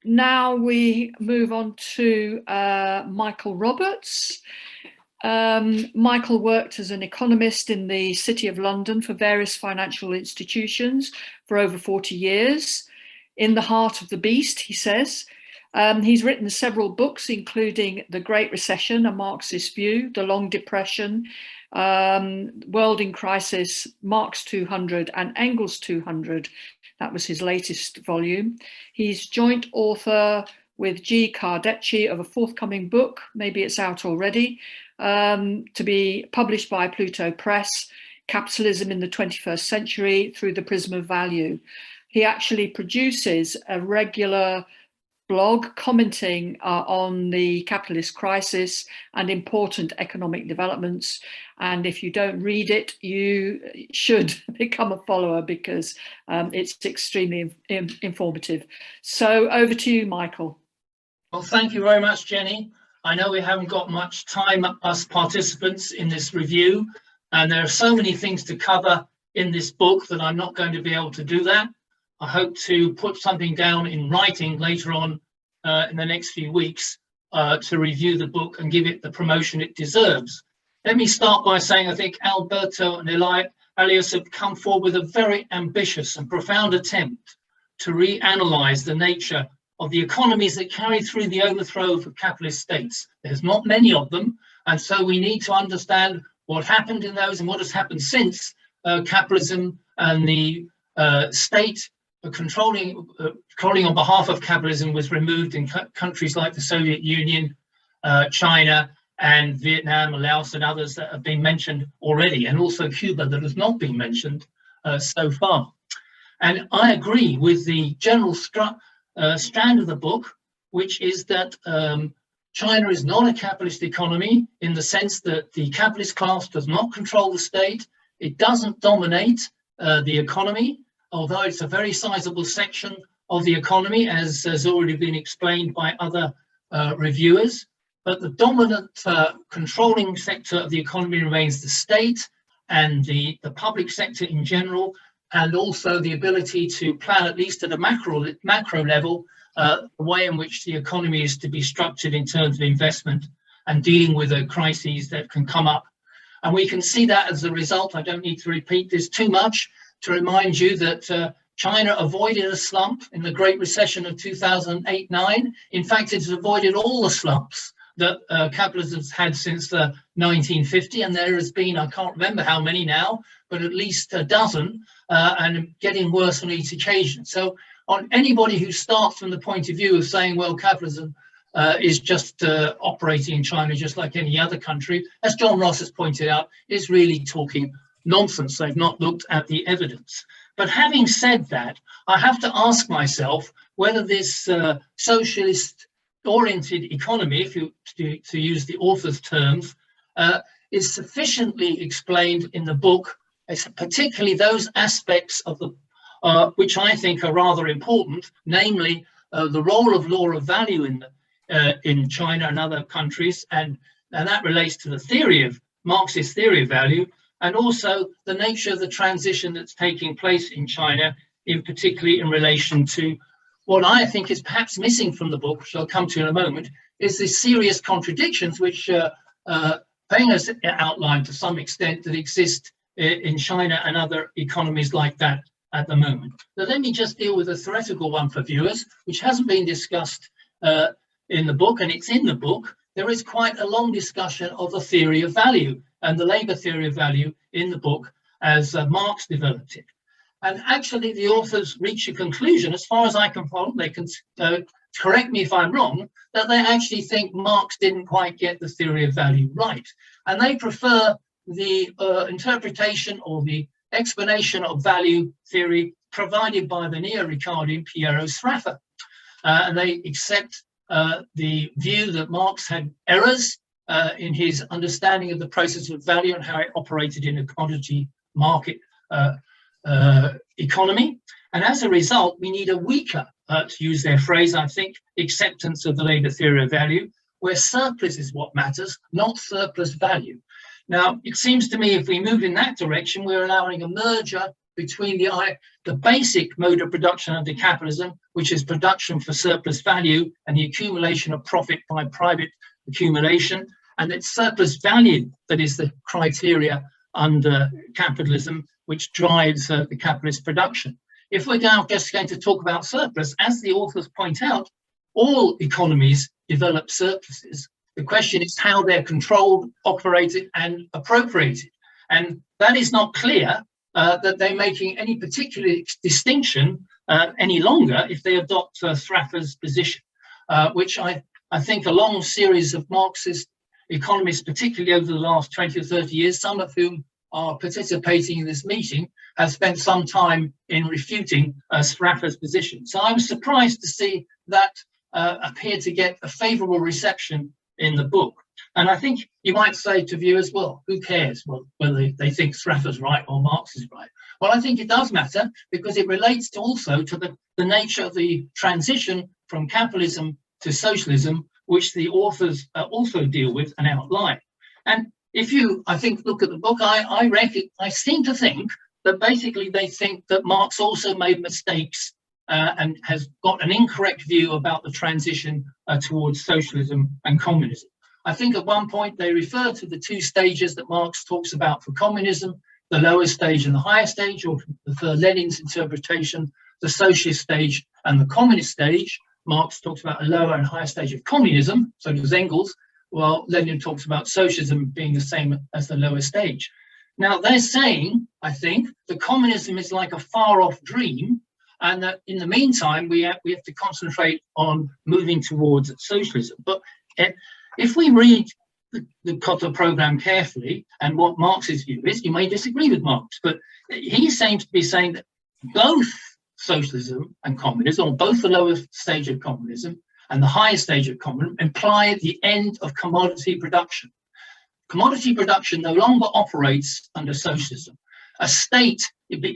now we move on to Michael Roberts. Michael worked as an economist in the City of London for various financial institutions for over 40 years. In the heart of the beast, he says. He's written several books, including The Great Recession, A Marxist View, The Long Depression, World in Crisis, Marx 200 and Engels 200. That was his latest volume. He's joint author with G Carchedi of a forthcoming book, maybe it's out already, to be published by Pluto Press, Capitalism in the 21st Century Through the Prism of Value. He actually produces a regular blog commenting on the capitalist crisis and important economic developments. And if you don't read it, you should become a follower because it's extremely informative. So over to you, Michael. Well, thank you very much, Jenny. I know we haven't got much time, us participants, in this review, and there are so many things to cover in this book that I'm not going to be able to do that. I hope to put something down in writing later on in the next few weeks to review the book and give it the promotion it deserves. Let me start by saying I think Alberto and Elias have come forward with a very ambitious and profound attempt to reanalyze the nature of the economies that carry through the overthrow of capitalist states. There's not many of them, and so we need to understand what happened in those and what has happened since capitalism and the state controlling on behalf of capitalism was removed in countries like the Soviet Union, China, and Vietnam, Laos, and others that have been mentioned already, and also Cuba that has not been mentioned so far. And I agree with the general strand of the book, which is that China is not a capitalist economy in the sense that the capitalist class does not control the state. It doesn't dominate the economy, although it's a very sizable section of the economy, as has already been explained by other reviewers. But the dominant controlling sector of the economy remains the state and the public sector in general, and also the ability to plan, at least at a macro level, the way in which the economy is to be structured in terms of investment and dealing with the crises that can come up. And we can see that as a result. I don't need to repeat this too much to remind you that China avoided a slump in the Great Recession of 2008-9. In fact, it's avoided all the slumps that capitalism has had since the 1950, and there has been, I can't remember how many now, but at least a dozen, and getting worse on each occasion. So on anybody who starts from the point of view of saying, well, capitalism is just operating in China just like any other country, as John Ross has pointed out, is really talking nonsense. They've not looked at the evidence. But having said that, I have to ask myself whether this socialist-oriented economy, if you to use the author's terms, is sufficiently explained in the book, particularly those aspects of the which I think are rather important, namely the role of law of value in China and other countries, and that relates to the theory of Marxist theory of value, and also the nature of the transition that's taking place in China, in particularly in relation to what I think is perhaps missing from the book, which I'll come to in a moment, is the serious contradictions which Peng has outlined to some extent that exist in China and other economies like that at the moment. So let me just deal with a theoretical one for viewers, which hasn't been discussed in the book, and it's in the book. There is quite a long discussion of the theory of value and the labor theory of value in the book as Marx developed it. And actually the authors reach a conclusion, as far as I can follow, they can correct me if I'm wrong, that they actually think Marx didn't quite get the theory of value right. And they prefer the interpretation or the explanation of value theory provided by the neo-Ricardian Piero Sraffa. And they accept the view that Marx had errors in his understanding of the process of value and how it operated in a commodity market economy. And as a result, we need a weaker, to use their phrase, I think, acceptance of the labor theory of value, where surplus is what matters, not surplus value. Now, it seems to me if we move in that direction, we're allowing a merger between the basic mode of production under capitalism, which is production for surplus value and the accumulation of profit by private accumulation, and it's surplus value that is the criteria under capitalism, which drives the capitalist production. If we're now just going to talk about surplus, as the authors point out, all economies develop surpluses. The question is how they're controlled, operated, and appropriated. And that is not clear that they're making any particular distinction any longer if they adopt Thraffer's position, which I think a long series of Marxist economists, particularly over the last 20 or 30 years, some of whom are participating in this meeting, have spent some time in refuting Thraffer's position. So I was surprised to see that appear to get a favourable reception in the book. And I think you might say to viewers, well, who cares whether they think Thraffer's right or Marx is right? Well, I think it does matter because it relates also to the nature of the transition from capitalism to socialism, which the authors also deal with and outline. And if you, I think, look at the book, I seem to think that basically they think that Marx also made mistakes and has got an incorrect view about the transition towards socialism and communism. I think at one point they refer to the two stages that Marx talks about for communism, the lower stage and the higher stage, or for Lenin's interpretation, the socialist stage and the communist stage. Marx talks about a lower and higher stage of communism, so does Engels, while Lenin talks about socialism being the same as the lower stage. Now they're saying, I think, that communism is like a far-off dream, and that in the meantime we have to concentrate on moving towards socialism. But if we read the Kotter program carefully and what Marx's view is, you may disagree with Marx, but he seems to be saying that both socialism and communism, or both the lower stage of communism and the higher stage of communism, imply the end of commodity production. Commodity production no longer operates under socialism. A state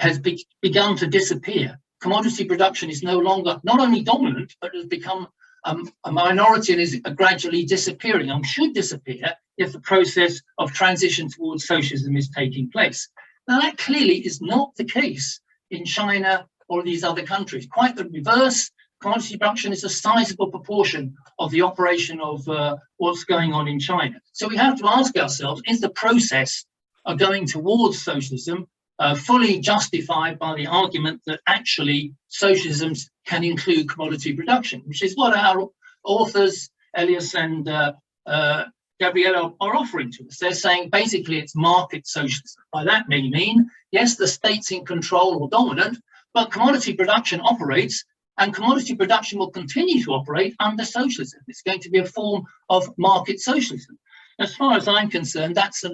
has begun to disappear. Commodity production is no longer not only dominant, but has become a minority and is gradually disappearing and should disappear if the process of transition towards socialism is taking place. Now, that clearly is not the case in China or these other countries. Quite the reverse. Commodity production is a sizable proportion of the operation of what's going on in China. So we have to ask ourselves, is the process of going towards socialism fully justified by the argument that actually socialism can include commodity production, which is what our authors, Elias and Gabriele, are offering to us. They're saying basically it's market socialism. By that may mean, yes, the state's in control or dominant, but commodity production operates, and commodity production will continue to operate under socialism. It's going to be a form of market socialism. As far as I'm concerned, that's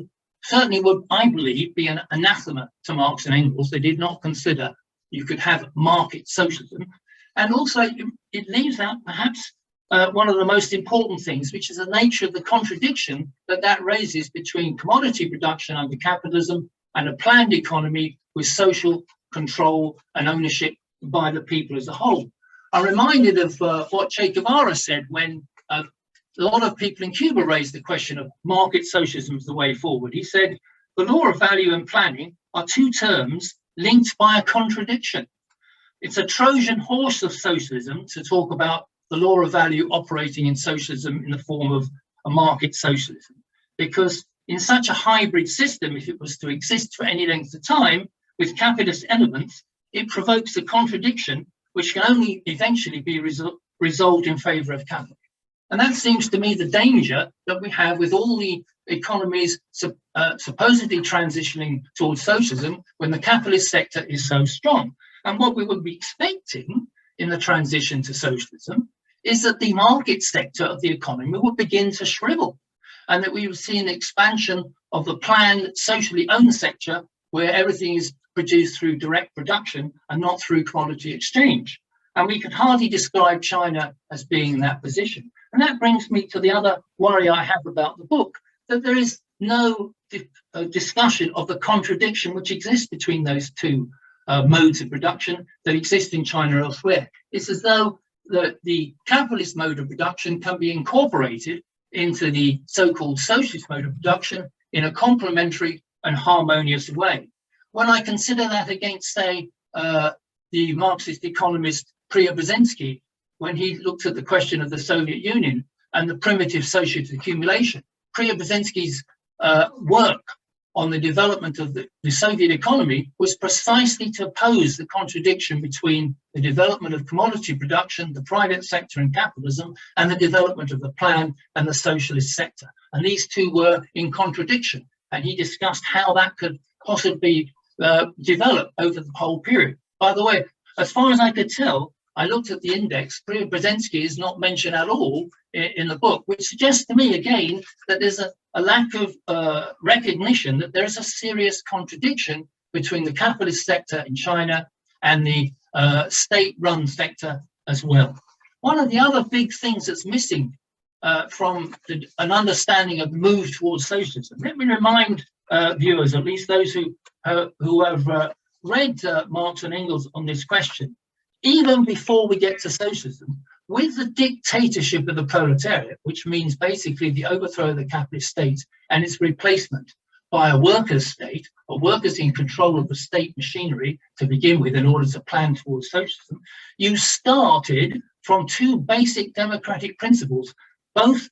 certainly would, I believe, be an anathema to Marx and Engels. They did not consider you could have market socialism. And also, it leaves out perhaps one of the most important things, which is the nature of the contradiction that raises between commodity production under capitalism and a planned economy with social control and ownership by the people as a whole. I'm reminded of what Che Guevara said when a lot of people in Cuba raised the question of market socialism as the way forward. He said, the law of value and planning are two terms linked by a contradiction. It's a Trojan horse of socialism to talk about the law of value operating in socialism in the form of a market socialism, because in such a hybrid system, if it was to exist for any length of time with capitalist elements, it provokes a contradiction which can only eventually be resolved in favor of capital. And that seems to me the danger that we have with all the economies supposedly transitioning towards socialism when the capitalist sector is so strong. And what we would be expecting in the transition to socialism is that the market sector of the economy would begin to shrivel, and that we would see an expansion of the planned socially owned sector where everything is produced through direct production and not through commodity exchange. And we could hardly describe China as being in that position. And that brings me to the other worry I have about the book, that there is no discussion of the contradiction which exists between those two modes of production that exist in China or elsewhere. It's as though the capitalist mode of production can be incorporated into the so-called socialist mode of production in a complementary and harmonious way. when I consider that against, say, the Marxist economist Preobrazhensky, when he looked at the question of the Soviet Union and the primitive socialist accumulation, Preobrazhensky's work on the development of the Soviet economy was precisely to oppose the contradiction between the development of commodity production, the private sector and capitalism, and the development of the plan and the socialist sector. And these two were in contradiction. And he discussed how that could possibly develop over the whole period. By the way, as far as I could tell, I looked at the index, Preobrazhensky is not mentioned at all in the book, which suggests to me again that there's a lack of recognition that there is a serious contradiction between the capitalist sector in China and the state-run sector as well. One of the other big things that's missing from an understanding of the move towards socialism, let me remind viewers, at least those who have read Marx and Engels on this question, even before we get to socialism, with the dictatorship of the proletariat, which means basically the overthrow of the capitalist state and its replacement by a workers' state, or workers in control of the state machinery to begin with in order to plan towards socialism, you started from two basic democratic principles, both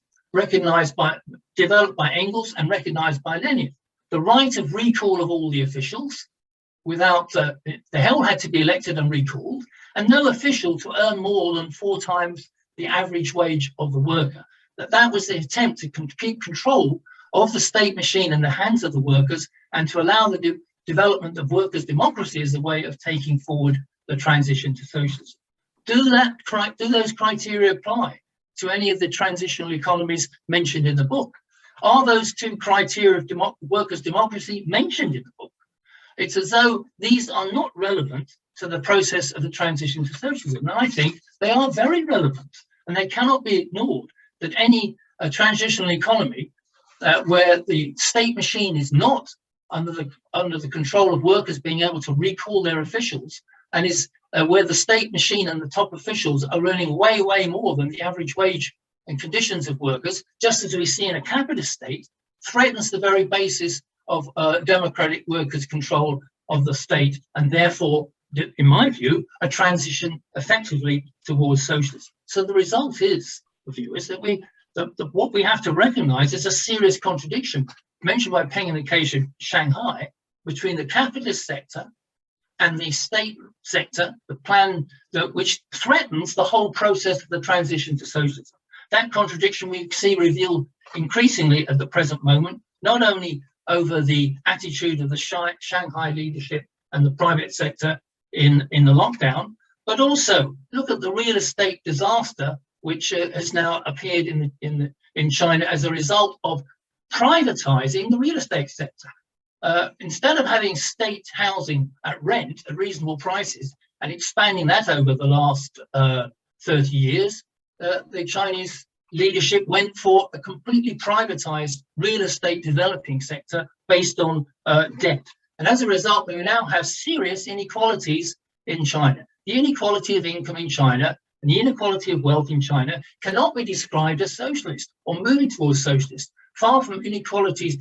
developed by Engels and recognized by Lenin. The right of recall of all the officials, without the whole had to be elected and recalled, and no official to earn more than 4 times the average wage of the worker. That was the attempt to keep control of the state machine in the hands of the workers and to allow the development of workers' democracy as a way of taking forward the transition to socialism. Do those criteria apply to any of the transitional economies mentioned in the book? Are those two criteria of workers' democracy mentioned in the book? It's as though these are not relevant to the process of the transition to socialism. And I think they are very relevant, and they cannot be ignored, that any transitional economy where the state machine is not under the control of workers being able to recall their officials, and is where the state machine and the top officials are earning way, way more than the average wage and conditions of workers, just as we see in a capitalist state, threatens the very basis of democratic workers' control of the state, and therefore, in my view, a transition effectively towards socialism. So the result is, viewers, that what we have to recognize is a serious contradiction mentioned by Peng in the case of Shanghai between the capitalist sector and the state sector, the plan which threatens the whole process of the transition to socialism. That contradiction we see revealed increasingly at the present moment, not only over the attitude of the Shanghai leadership and the private sector in the lockdown, but also look at the real estate disaster which has now appeared in China as a result of privatizing the real estate sector. Instead of having state housing at rent at reasonable prices and expanding that over the last 30 years, the Chinese leadership went for a completely privatized real estate developing sector based on debt. And as a result, we now have serious inequalities in China. The inequality of income in China and the inequality of wealth in China cannot be described as socialist or moving towards socialist. Far from inequalities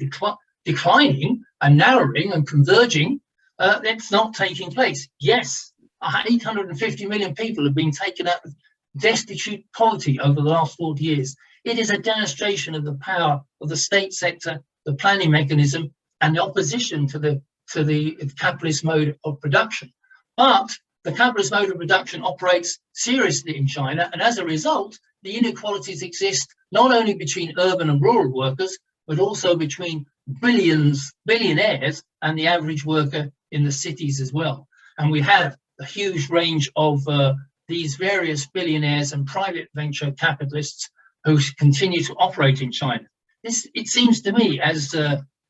declining and narrowing and converging, it's not taking place. Yes, 850 million people have been taken out of destitute poverty over the last 40 years. It is a demonstration of the power of the state sector, the planning mechanism, and the opposition to the capitalist mode of production. But the capitalist mode of production operates seriously in China, and as a result, the inequalities exist not only between urban and rural workers, but also between billionaires and the average worker in the cities as well. And we have a huge range of these various billionaires and private venture capitalists who continue to operate in China. It seems to me, as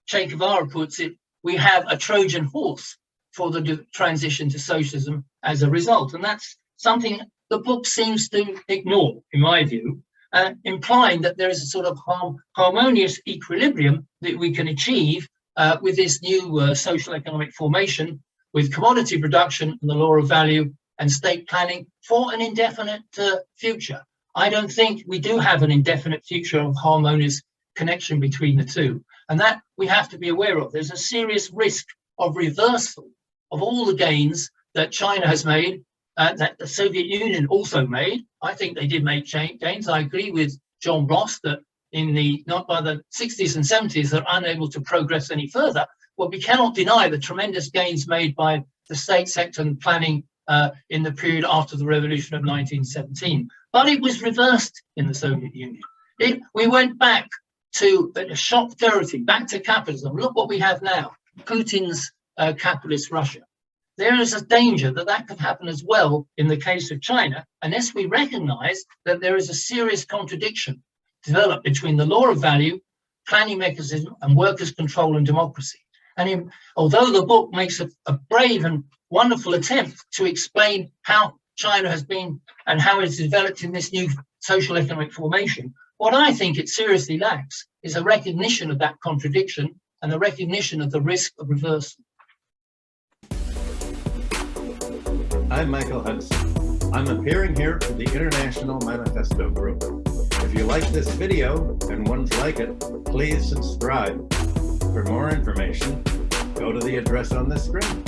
Che Guevara puts it, we have a Trojan horse for the transition to socialism as a result. And that's something the book seems to ignore, in my view, implying that there is a sort of harmonious equilibrium that we can achieve with this new social economic formation, with commodity production and the law of value and state planning for an indefinite future. I don't think we do have an indefinite future of harmonious connection between the two. And that we have to be aware of. There's a serious risk of reversal of all the gains that China has made, that the Soviet Union also made. I think they did make gains. I agree with John Ross that not by the 60s and 70s, they're unable to progress any further. Well, we cannot deny the tremendous gains made by the state sector and planning in the period after the revolution of 1917. But it was reversed in the Soviet Union. We went back to shock austerity, back to capitalism. Look what we have now, Putin's capitalist Russia. There is a danger that that could happen as well in the case of China, unless we recognize that there is a serious contradiction developed between the law of value, planning mechanism, and workers' control and democracy. And although the book makes a brave and wonderful attempt to explain how China has been and how it's developed in this new social economic formation, what I think it seriously lacks is a recognition of that contradiction and the recognition of the risk of reversal. I'm Michael Hudson. I'm appearing here for the International Manifesto Group. If you like this video and ones like it, please subscribe. For more information, go to the address on the screen.